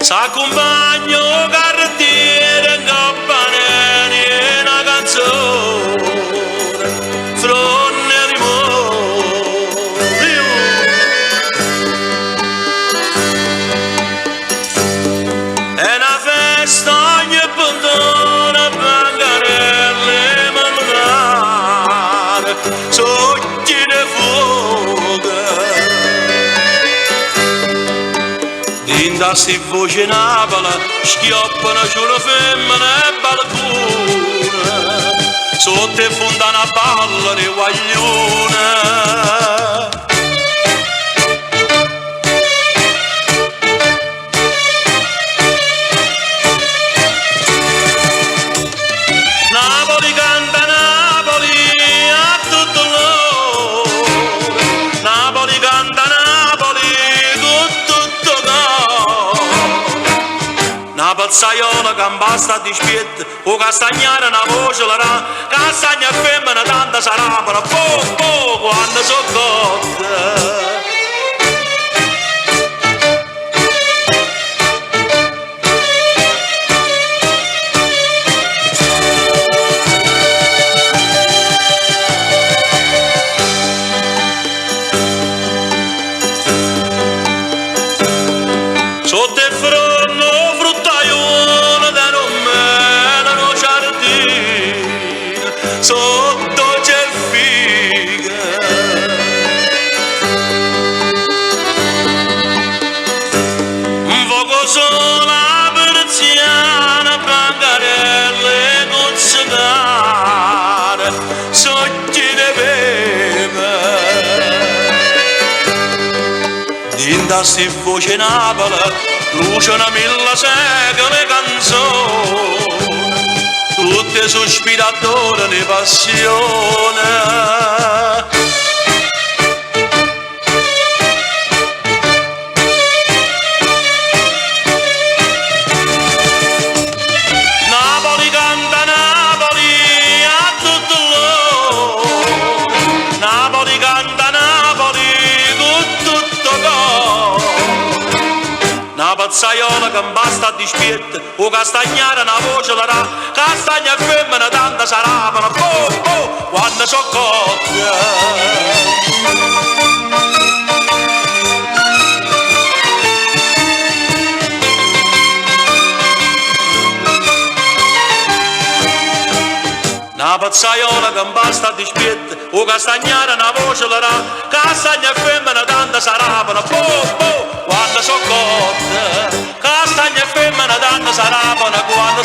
s'accompagno carrettiere in campanelli e una canzone fronne di morio è una festa ogni puntone bancarelle mandare sogni di fuoco da sti voce napola schioppano su una femmina e balcone sotto e fonda una palla di guaglione Napoli canta Napoli a tutto l'oro Napoli canta Napoli con tutto una pazzaiola che basta di spietta o castagnare una voce la ra castagna femmina tanta sarà per poco quando sono cotta sotto il fronno sotto c'è il figa un poco sola persiana bancarelle cozzicare sogni di beve dinda sti voce Napoli bruciano mille secole canzoni tutte sospiratori di passione Napoli canta Napoli a tutto l'oro Napoli canta Napoli con tutto coro una pazzaiola che basta di spietta o castagnare una voce la ra castagna femmina tanta sarà per quando so cotta una pazzaiola che basta di spietta o castagnare una voce la ra castagna femmina tanta sarà per quando so cotta castagna femmina tanta sarà per quando